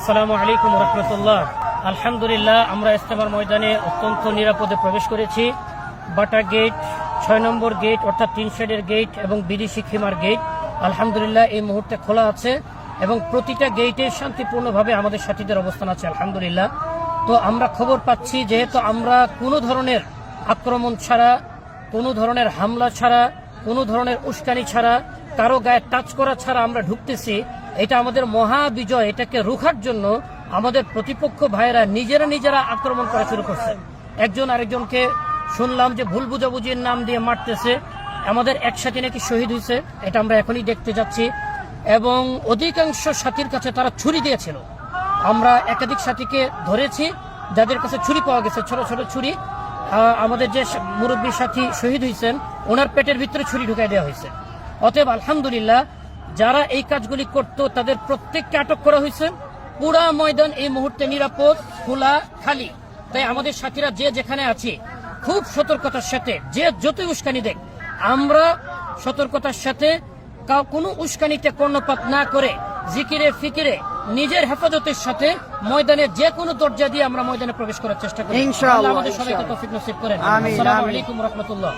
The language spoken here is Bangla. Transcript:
আসসালামু আলাইকুম রহমতুল্লাহ। আলহামদুলিল্লাহ, আমরা ইস্তেমার ময়দানে অত্যন্ত নিরাপদে প্রবেশ করেছি। বাটা গেট, 6 নম্বর গেট অর্থাৎ 3 সাইডের গেট এবং বিদেশি খিমার গেট আলহামদুলিল্লাহ এই মুহূর্তে খোলা আছে এবং প্রতিটা গেটে শান্তিপূর্ণভাবে আমাদের সাথীদের অবস্থান আছে আলহামদুলিল্লাহ। তো আমরা খবর পাচ্ছি, যেহেতু আমরা কোনো ধরনের আক্রমণ ছাড়া, কোনো ধরনের হামলা ছাড়া, কোনো ধরনের উস্কানি ছাড়া, কারো গায়ে টাচ করা ছাড়া আমরা ঢুকতেছি, এটা আমাদের মহা বিজয়। এটাকে রুখার জন্য আমাদের প্রতিপক্ষ ভাইয়েরা নিজেরা আক্রমণ করা শুরু করছে। একজন আরেকজনকে শুনলাম যে ভুল বুঝাবুঝির নাম দিয়ে মারতেছে। আমাদের এক সাথী নাকি শহীদ হয়েছে, এটা আমরা এখনই দেখতে যাচ্ছি। এবং অধিকাংশ সাথীর কাছে তারা ছুরি দিয়েছিল। আমরা একাধিক সাথীকে ধরেছি যাদের কাছে ছুরি পাওয়া গেছে, ছোট ছোট ছুরি। আমাদের যে মুরব্বী সাথী শহীদ হয়েছেন, ওনার পেটের ভিতরে ছুরি ঢুকাই দেওয়া হয়েছে। অতএব আলহামদুলিল্লাহ, যারা এই কাজগুলি করত তাদের প্রত্যেককে আটক করা হয়েছে। পুরা ময়দান এই মুহূর্তে নিরাপদ, খোলা, খালি। তাই আমাদের সাথীরা যে যেখানে আছে খুব সতর্কতার সাথে, যে যতই উস্কানি দেখ, আমরা সতর্কতার সাথে কোনো উস্কানিতে কর্ণপাত না করে জিকিরে ফিকিরে নিজের হেফাজতের সাথে ময়দানে যে কোনো দরজা দিয়ে আমরা ময়দানে প্রবেশ করার চেষ্টা করি। ইনশাআল্লাহ আমাদের সবাইকে তৌফিক নসিব করেন। আসসালামু আলাইকুম ওয়া রাহমাতুল্লাহ।